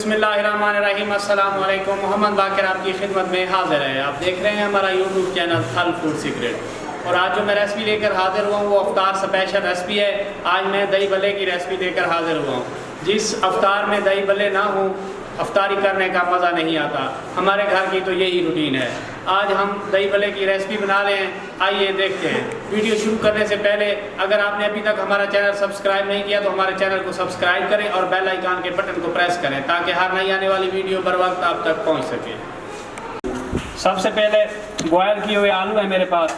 बिस्मिल्लाहिर्रहमानिर्रहीम। अस्सलाम वालेकुम। मोहम्मद बाकिर आपकी खिदमत में हाजिर है। आप देख रहे हैं हमारा यूट्यूब चैनल थल फूड सीक्रेट। और आज जो मैं रेसिपी लेकर हाजिर हुआ हूँ वो अफ्तार स्पेशल रेसिपी है। आज मैं दही भल्ले की रेसिपी लेकर हाजिर हुआ हूँ। जिस अफ्तार में दही भल्ले ना हो अफ्तारी करने का मज़ा नहीं आता। हमारे घर की तो यही रूटीन है। आज हम दही भल्ले की रेसिपी बना रहे हैं, आइए देखते हैं। वीडियो शुरू करने से पहले अगर आपने अभी तक हमारा चैनल सब्सक्राइब नहीं किया तो हमारे चैनल को सब्सक्राइब करें और बेल आइकन के बटन को प्रेस करें ताकि हर नई आने वाली वीडियो बर वक्त आप तक पहुंच सके। सबसे पहले बॉयल किए हुए आलू है मेरे पास,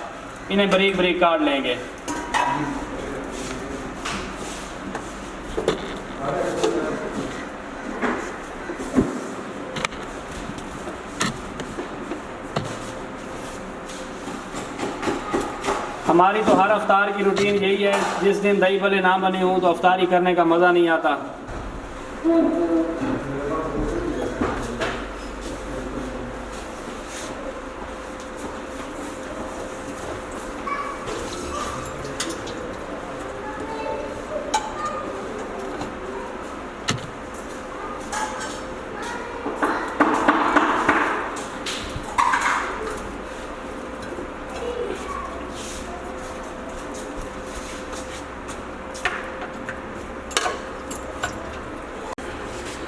इन्हें बारीक बारीक काट लेंगे। हमारी तो हर अफ्तार की रूटीन यही है, जिस दिन दही भल्ले ना बने हों तो अफ्तारी करने का मज़ा नहीं आता।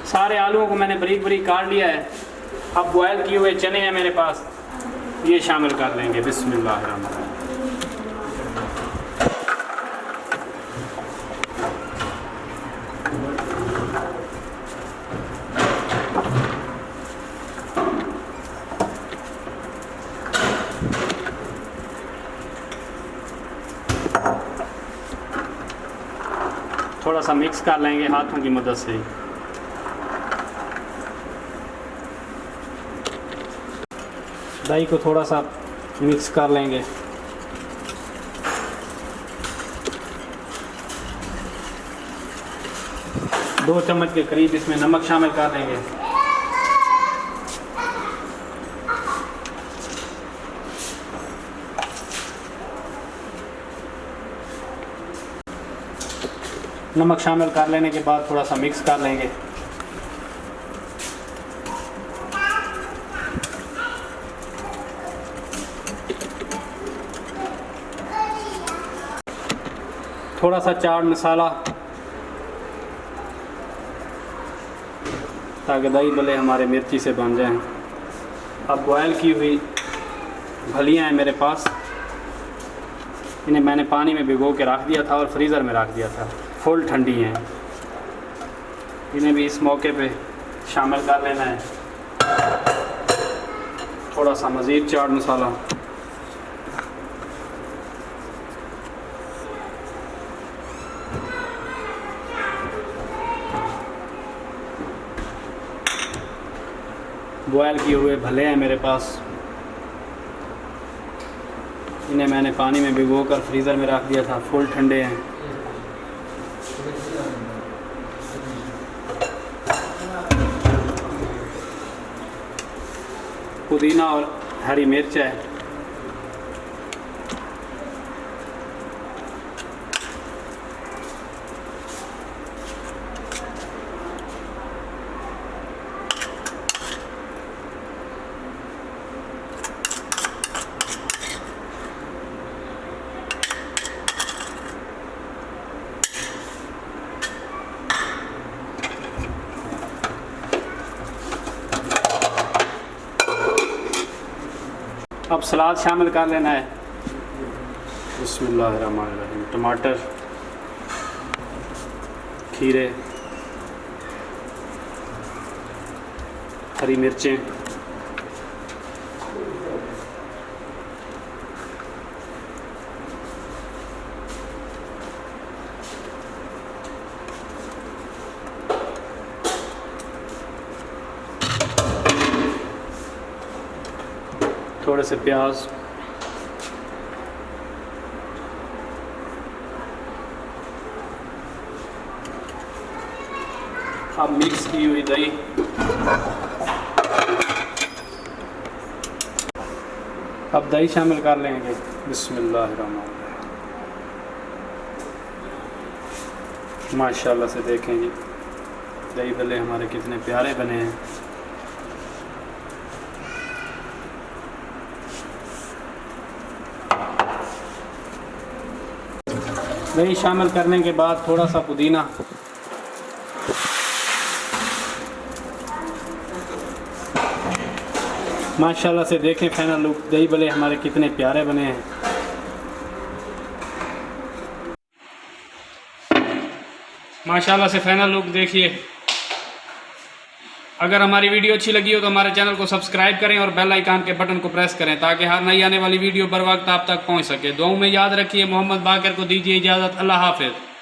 सारे आलूओं को मैंने बारीक बारीक काट लिया है। अब बॉयल किए हुए चने हैं मेरे पास, ये शामिल कर लेंगे। बिस्मिल्लाहिर्रहमानिर्रहीम। थोड़ा सा मिक्स कर लेंगे हाथों की मदद से। दही को थोड़ा सा मिक्स कर लेंगे। दो चम्मच के करीब इसमें नमक शामिल कर देंगे। नमक शामिल कर लेने के बाद थोड़ा सा मिक्स कर लेंगे। थोड़ा सा चाट मसाला ताकि दही भल्ले हमारे मिर्ची से बन जाएं। अब बॉयल की हुई भलियाँ हैं मेरे पास, इन्हें मैंने पानी में भिगो के रख दिया था और फ्रीज़र में रख दिया था, फुल ठंडी हैं। इन्हें भी इस मौके पे शामिल कर लेना है। थोड़ा सा मज़ीद चाट मसाला, बॉयल किए हुए भले हैं मेरे पास, इन्हें मैंने पानी में भिगोकर फ्रीज़र में रख दिया था, फुल ठंडे हैं। पुदीना और हरी मिर्च है, अब सलाद शामिल कर लेना है। बिस्मिल्लाहिर्रहमानिर्रहीम। टमाटर, खीरे, हरी मिर्चें, थोड़े से प्याज, अब मिक्स की हुई दही, अब दही शामिल कर लेंगे। बिस्मिल्लाहिर्रहमानिर्रहीम। माशाल्लाह से देखें जी, दही भल्ले हमारे कितने प्यारे बने हैं। दही शामिल करने के बाद थोड़ा सा पुदीना, माशाल्लाह से देखें फाइनल लुक, दही भल्ले हमारे कितने प्यारे बने हैं। माशाल्लाह से फाइनल लुक देखिए। अगर हमारी वीडियो अच्छी लगी हो तो हमारे चैनल को सब्सक्राइब करें और बेल आइकन के बटन को प्रेस करें ताकि हर नई आने वाली वीडियो बर वक्त आप तक पहुंच सके। दुआओं में याद रखिए। मोहम्मद बाकर को दीजिए इजाज़त। अल्लाह हाफिज़।